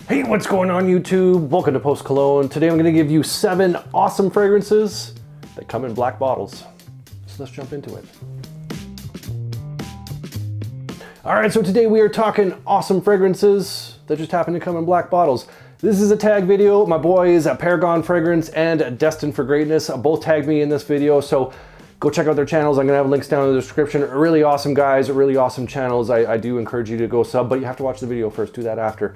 Hey, what's going on YouTube? Welcome to Post Cologne. Today I'm going to give you 7 awesome fragrances that come in black bottles. So let's jump into it. All right, so today we are talking awesome fragrances that just happen to come in black bottles. This is a tag video. My boys at Paragon Fragrance and Destined for Greatness both tagged me in this video, so go check out their channels. I'm gonna have links down in the description. Really awesome guys, really awesome channels. I do encourage you to go sub, but you have to watch the video first, do that after.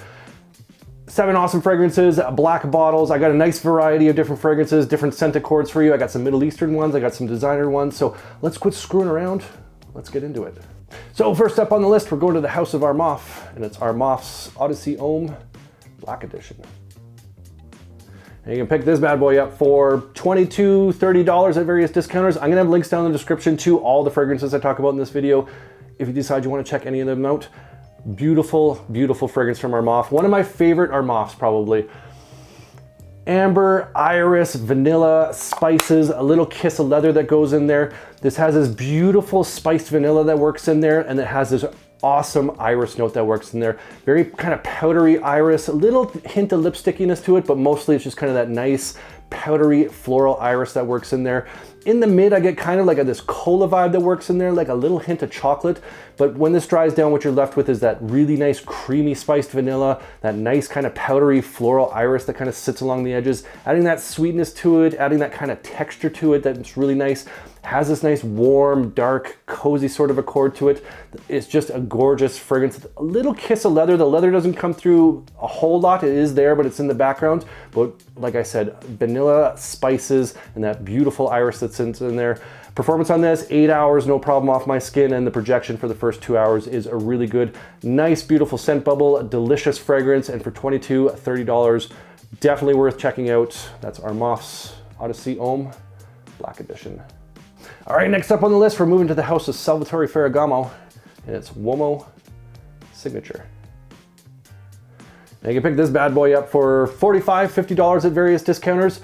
7 awesome fragrances, black bottles. I got a nice variety of different fragrances, different scent accords for you. I got some Middle Eastern ones, I got some designer ones. So let's quit screwing around. Let's get into it. So first up on the list, we're going to the house of ARMAF, and it's ARMAF's ODYSSEY HOMME Black Edition. And you can pick this bad boy up for $22, $30 at various discounters. I'm gonna have links down in the description to all the fragrances I talk about in this video. If you decide you wanna check any of them out. Beautiful, beautiful fragrance from ARMAF. One of my favorite ARMAFs probably. Amber, iris, vanilla, spices, a little kiss of leather that goes in there. This has this beautiful spiced vanilla that works in there, and it has this awesome iris note that works in there. Very kind of powdery iris, a little hint of lipstickiness to it, but mostly it's just kind of that nice powdery floral iris that works in there. In the mid, I get kind of like this cola vibe that works in there, like a little hint of chocolate. But when this dries down, what you're left with is that really nice creamy spiced vanilla, that nice kind of powdery floral iris that kind of sits along the edges, adding that sweetness to it, adding that kind of texture to it that's really nice. Has this nice warm, dark, cozy sort of accord to it. It's just a gorgeous fragrance. A little kiss of leather. The leather doesn't come through a whole lot. It is there, but it's in the background. But like I said, vanilla, spices, and that beautiful iris that's in there. Performance on this, 8 hours, no problem off my skin, and the projection for the first 2 hours is a really good, nice, beautiful scent bubble, delicious fragrance, and for $22, $30, definitely worth checking out. That's ARMAF's ODYSSEY HOMME Black Edition. All right, next up on the list, we're moving to the house of Salvatore Ferragamo, and it's UOMO Signature. Now you can pick this bad boy up for $45, $50 at various discounters.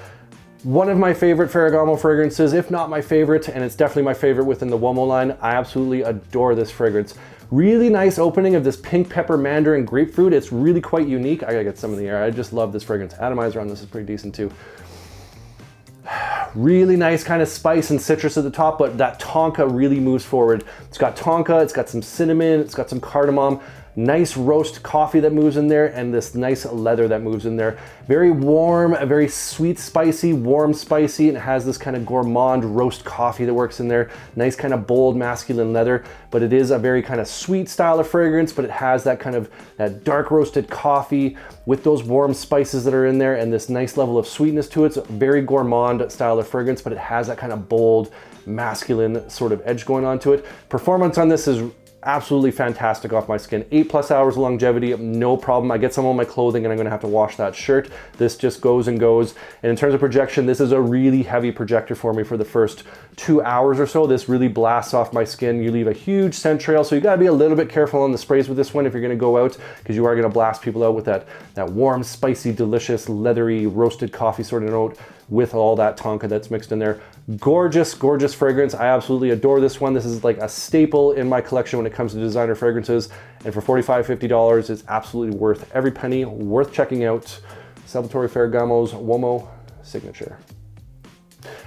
One of my favorite Ferragamo fragrances, if not my favorite, and it's definitely my favorite within the UOMO line. I absolutely adore this fragrance. Really nice opening of this pink pepper mandarin grapefruit. It's really quite unique. I gotta get some in the air. I just love this fragrance. Atomizer on this is pretty decent too. Really nice kind of spice and citrus at the top, but that tonka really moves forward. It's got tonka, it's got some cinnamon, it's got some cardamom, nice roast coffee that moves in there, and this nice leather that moves in there. Very warm, a very sweet, spicy, warm, spicy, and it has this kind of gourmand roast coffee that works in there. Nice kind of bold, masculine leather, but it is a very kind of sweet style of fragrance, but it has that kind of that dark roasted coffee with those warm spices that are in there and this nice level of sweetness to it. It's a very gourmand style of fragrance, but it has that kind of bold, masculine sort of edge going on to it. Performance on this is absolutely fantastic off my skin. 8+ hours longevity, no problem. I get some on my clothing and I'm gonna have to wash that shirt. This just goes and goes. And in terms of projection, this is a really heavy projector for me for the first 2 hours or so. This really blasts off my skin. You leave a huge scent trail, so you gotta be a little bit careful on the sprays with this one if you're gonna go out, because you are gonna blast people out with that warm, spicy, delicious, leathery, roasted coffee sort of note with all that tonka that's mixed in there. Gorgeous, gorgeous fragrance. I absolutely adore this one. This is like a staple in my collection when it comes to designer fragrances. And for $45, $50, it's absolutely worth every penny, worth checking out. Salvatore Ferragamo's UOMO Signature.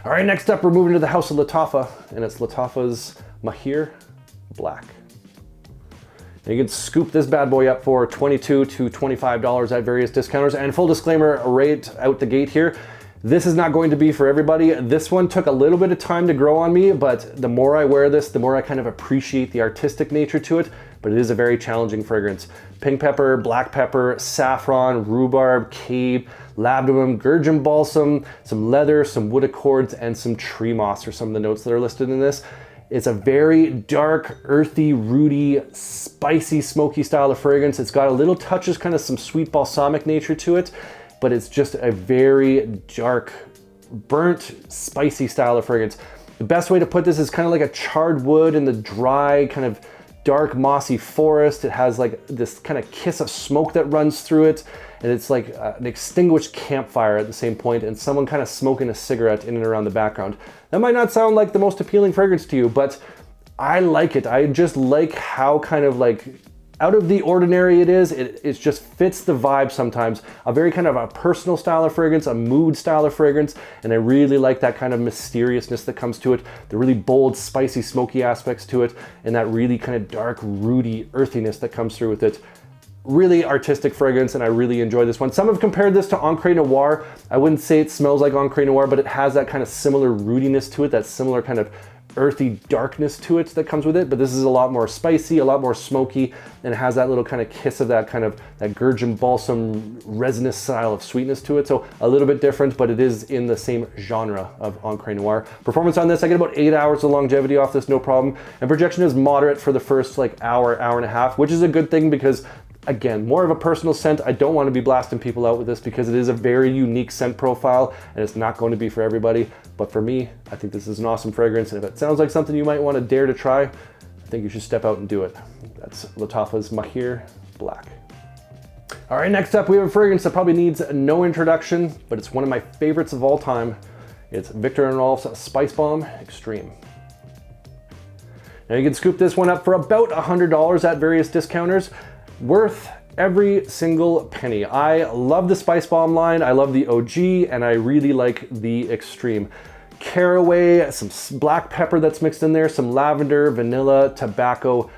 All right, next up, we're moving to the house of LATTAFA, and it's LATTAFA's MAAHIR Black. And you can scoop this bad boy up for $22 to $25 at various discounters. And full disclaimer, right out the gate here, this is not going to be for everybody. This one took a little bit of time to grow on me, but the more I wear this, the more I kind of appreciate the artistic nature to it, but it is a very challenging fragrance. Pink pepper, black pepper, saffron, rhubarb, cave, labdanum, gurgeon balsam, some leather, some wood accords, and some tree moss are some of the notes that are listed in this. It's a very dark, earthy, rooty, spicy, smoky style of fragrance. It's got a little touches, kind of some sweet balsamic nature to it, but it's just a very dark, burnt, spicy style of fragrance. The best way to put this is kind of like a charred wood in the dry, kind of dark, mossy forest. It has like this kind of kiss of smoke that runs through it, and it's like an extinguished campfire at the same point, and someone kind of smoking a cigarette in and around the background. That might not sound like the most appealing fragrance to you, but I like it. I just like how kind of like out of the ordinary it is. It just fits the vibe sometimes. A very kind of a personal style of fragrance, a mood style of fragrance, and I really like that kind of mysteriousness that comes to it, the really bold, spicy, smoky aspects to it, and that really kind of dark, rooty earthiness that comes through with it. Really artistic fragrance, and I really enjoy this one. Some have compared this to Encre Noir. I wouldn't say it smells like Encre Noir, but it has that kind of similar rootiness to it, that similar kind of earthy darkness to it that comes with it, but this is a lot more spicy, a lot more smoky, and it has that little kind of kiss of that kind of that Gurgen balsam resinous style of sweetness to it. So a little bit different, but it is in the same genre of Encre Noir. Performance on this, I get about 8 hours of longevity off this, no problem. And projection is moderate for the first like hour, hour and a half, which is a good thing because again, more of a personal scent. I don't want to be blasting people out with this because it is a very unique scent profile and it's not going to be for everybody. But for me, I think this is an awesome fragrance. And if it sounds like something you might want to dare to try, I think you should step out and do it. That's LATTAFA's MAAHIR Black. All right, next up we have a fragrance that probably needs no introduction, but it's one of my favorites of all time. It's VIKTOR and ROLF's SPICEBOMB Extreme. Now you can scoop this one up for about $100 at various discounters. Worth every single penny. I love the SPICEBOMB line, I love the OG, and I really like the Extreme. Caraway, some black pepper that's mixed in there, some lavender, vanilla, tobacco.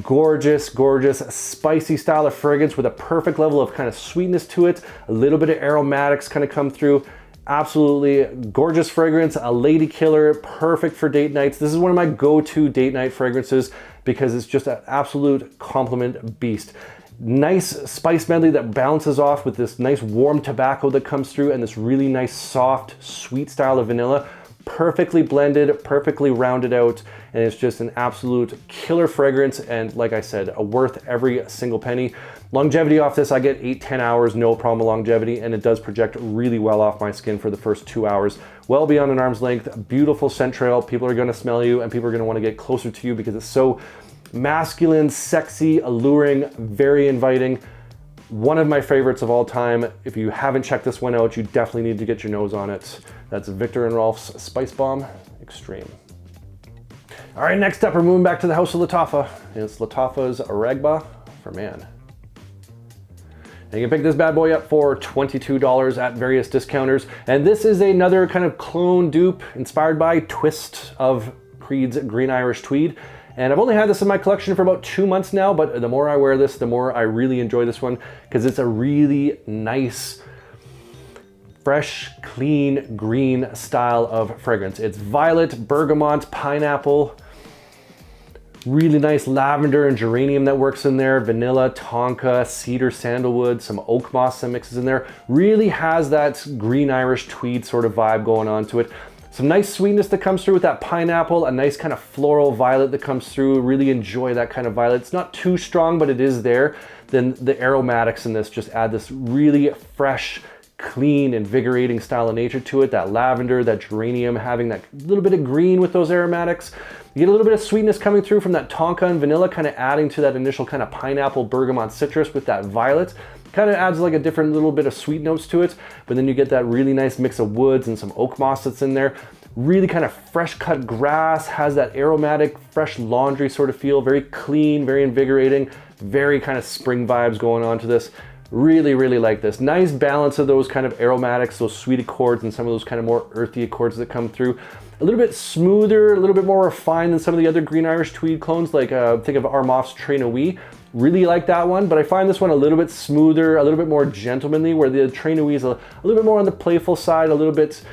Gorgeous, gorgeous, spicy style of fragrance with a perfect level of kind of sweetness to it. A little bit of aromatics kind of come through. Absolutely gorgeous fragrance, a lady killer, perfect for date nights. This is one of my go-to date night fragrances because it's just an absolute compliment beast. Nice spice medley that balances off with this nice warm tobacco that comes through and this really nice soft sweet style of vanilla. Perfectly blended, perfectly rounded out, and it's just an absolute killer fragrance, and like I said, worth every single penny. Longevity off this, I get 8-10 hours, no problem with longevity, and it does project really well off my skin for the first 2 hours. Well beyond an arm's length, beautiful scent trail. People are gonna smell you and people are gonna wanna get closer to you because it's so masculine, sexy, alluring, very inviting. One of my favorites of all time. If you haven't checked this one out, you definitely need to get your nose on it. That's VIKTOR and ROLF's SPICEBOMB Extreme. All right, next up, we're moving back to the house of LATTAFA. It's LATTAFA's RAGHBA for Man. And you can pick this bad boy up for $22 at various discounters. And this is another kind of clone dupe inspired by twist of Creed's Green Irish Tweed. And I've only had this in my collection for about 2 months now, but the more I wear this, the more I really enjoy this one because it's a really nice, fresh, clean, green style of fragrance. It's violet, bergamot, pineapple, really nice lavender and geranium that works in there, vanilla, tonka, cedar, sandalwood, some oak moss that mixes in there. Really has that Green Irish Tweed sort of vibe going on to it. Some nice sweetness that comes through with that pineapple, a nice kind of floral violet that comes through. Really enjoy that kind of violet. It's not too strong, but it is there. Then the aromatics in this just add this really fresh, clean, invigorating style of nature to it. That lavender, that geranium, having that little bit of green with those aromatics. You get a little bit of sweetness coming through from that tonka and vanilla, kind of adding to that initial kind of pineapple, bergamot, citrus with that violet. Kind of adds like a different little bit of sweet notes to it, but then you get that really nice mix of woods and some oak moss that's in there. Really kind of fresh cut grass, has that aromatic, fresh laundry sort of feel, very clean, very invigorating, very kind of spring vibes going on to this. Really, really like this. Nice balance of those kind of aromatics, those sweet accords, and some of those kind of more earthy accords that come through. A little bit smoother, a little bit more refined than some of the other Green Irish Tweed clones, like think of ARMAF's Train a Wee. Really like that one, but I find this one a little bit smoother, a little bit more gentlemanly, where the Train a Wee is a little bit more on the playful side, a little bit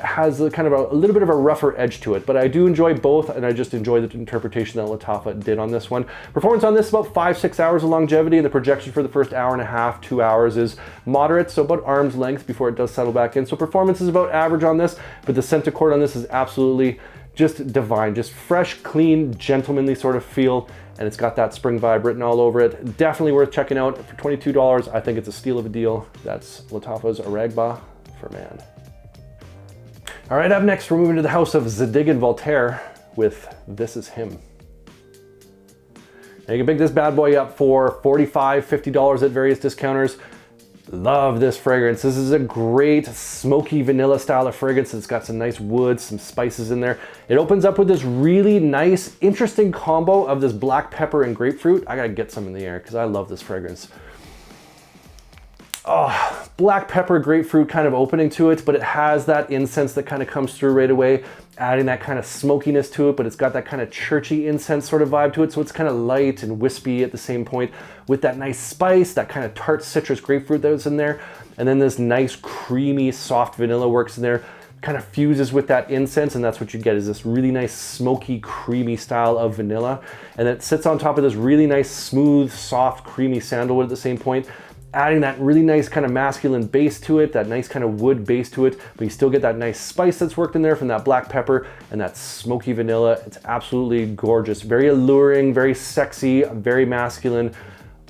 has a kind of a little bit of a rougher edge to it, but I do enjoy both, and I just enjoy the interpretation that LATTAFA did on this one. Performance on this, about 5-6 hours of longevity, and the projection for the first hour and a half, 2 hours is moderate, so about arm's length before it does settle back in. So performance is about average on this, but the scent accord on this is absolutely just divine, just fresh, clean, gentlemanly sort of feel, and it's got that spring vibe written all over it. Definitely worth checking out. For $22, I think it's a steal of a deal. That's LATTAFA's RAGHBA for Man. All right, up next, we're moving to the house of ZADIG and VOLTAIRE with This Is Him. Now you can pick this bad boy up for $45, $50 at various discounters. Love this fragrance. This is a great smoky vanilla style of fragrance. It's got some nice woods, some spices in there. It opens up with this really nice, interesting combo of this black pepper and grapefruit. I gotta get some in the air because I love this fragrance. Oh, black pepper, grapefruit kind of opening to it, but it has that incense that kind of comes through right away, adding that kind of smokiness to it, but it's got that kind of churchy incense sort of vibe to it, so it's kind of light and wispy at the same point, with that nice spice, that kind of tart citrus grapefruit that was in there, and then this nice creamy soft vanilla works in there, kind of fuses with that incense, and that's what you get, is this really nice smoky creamy style of vanilla, and it sits on top of this really nice smooth soft creamy sandalwood at the same point, adding that really nice kind of masculine base to it, that nice kind of wood base to it, but you still get that nice spice that's worked in there from that black pepper and that smoky vanilla. It's absolutely gorgeous, very alluring, very sexy, very masculine.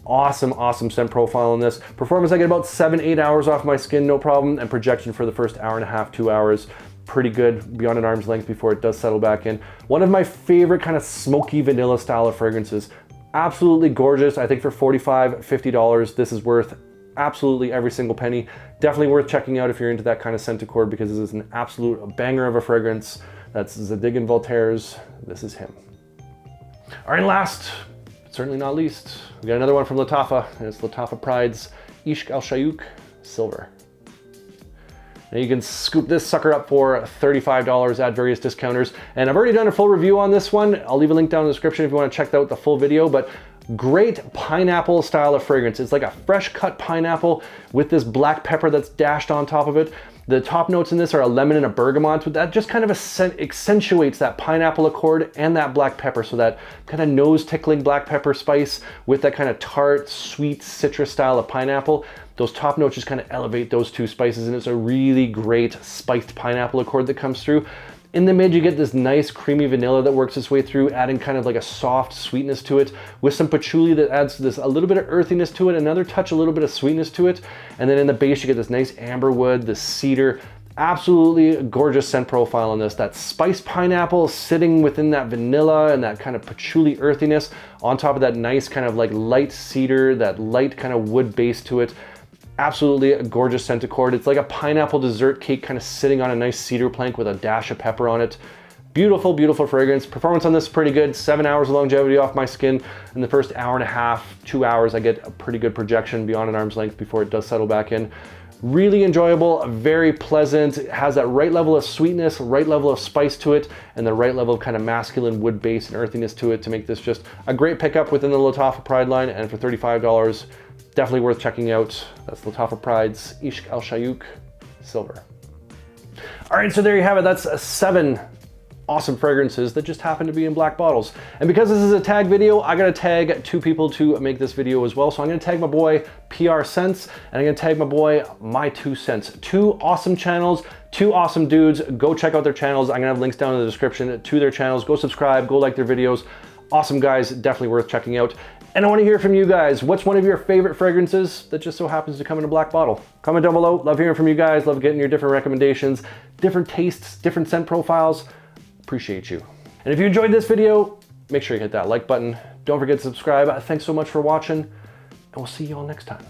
Awesome, awesome scent profile on this. Performance, I get about 7-8 hours off my skin, no problem, and projection for the first hour and a half, 2 hours. Pretty good, beyond an arm's length before it does settle back in. One of my favorite kind of smoky vanilla style of fragrances. Absolutely gorgeous. I think for $45, $50, this is worth absolutely every single penny. Definitely worth checking out if you're into that kind of scent accord, because this is an absolute banger of a fragrance. That's ZADIG and Voltaire's. This is him. All right, last, but certainly not least, we got another one from LATTAFA, and it's LATTAFA Pride's SHUYUKH Silver. Now you can scoop this sucker up for $35 at various discounters. And I've already done a full review on this one. I'll leave a link down in the description if you want to check out the full video, but great pineapple style of fragrance. It's like a fresh cut pineapple with this black pepper that's dashed on top of it. The top notes in this are a lemon and a bergamot, but that just kind of accentuates that pineapple accord and that black pepper. So that kind of nose tickling black pepper spice with that kind of tart, sweet citrus style of pineapple. Those top notes just kind of elevate those two spices, and it's a really great spiced pineapple accord that comes through. In the mid, you get this nice creamy vanilla that works its way through, adding kind of like a soft sweetness to it, with some patchouli that adds this a little bit of earthiness to it, another touch, a little bit of sweetness to it. And then in the base, you get this nice amber wood, this cedar. Absolutely gorgeous scent profile on this. That spiced pineapple sitting within that vanilla and that kind of patchouli earthiness on top of that nice kind of like light cedar, that light kind of wood base to it. Absolutely a gorgeous scent accord. It's like a pineapple dessert cake kind of sitting on a nice cedar plank with a dash of pepper on it. Beautiful, beautiful fragrance. Performance on this is pretty good. 7 hours of longevity off my skin. In the first hour and a half, 2 hours, I get a pretty good projection beyond an arm's length before it does settle back in. Really enjoyable, very pleasant. It has that right level of sweetness, right level of spice to it, and the right level of kind of masculine wood base and earthiness to it to make this just a great pickup within the LATTAFA Pride line. And for $35, definitely worth checking out. That's LATTAFA Pride's SHUYUKH Silver. All right, so there you have it. That's 7 awesome fragrances that just happen to be in black bottles. And because this is a tag video, I gotta tag 2 people to make this video as well. So I'm gonna tag my boy PR Scents, and I'm gonna tag my boy My 2 Cents. 2 awesome channels, 2 awesome dudes. Go check out their channels. I'm gonna have links down in the description to their channels. Go subscribe, go like their videos. Awesome guys, definitely worth checking out. And I want to hear from you guys. What's one of your favorite fragrances that just so happens to come in a black bottle? Comment down below. Love hearing from you guys. Love getting your different recommendations, different tastes, different scent profiles. Appreciate you. And if you enjoyed this video, make sure you hit that like button. Don't forget to subscribe. Thanks so much for watching, and we'll see you all next time.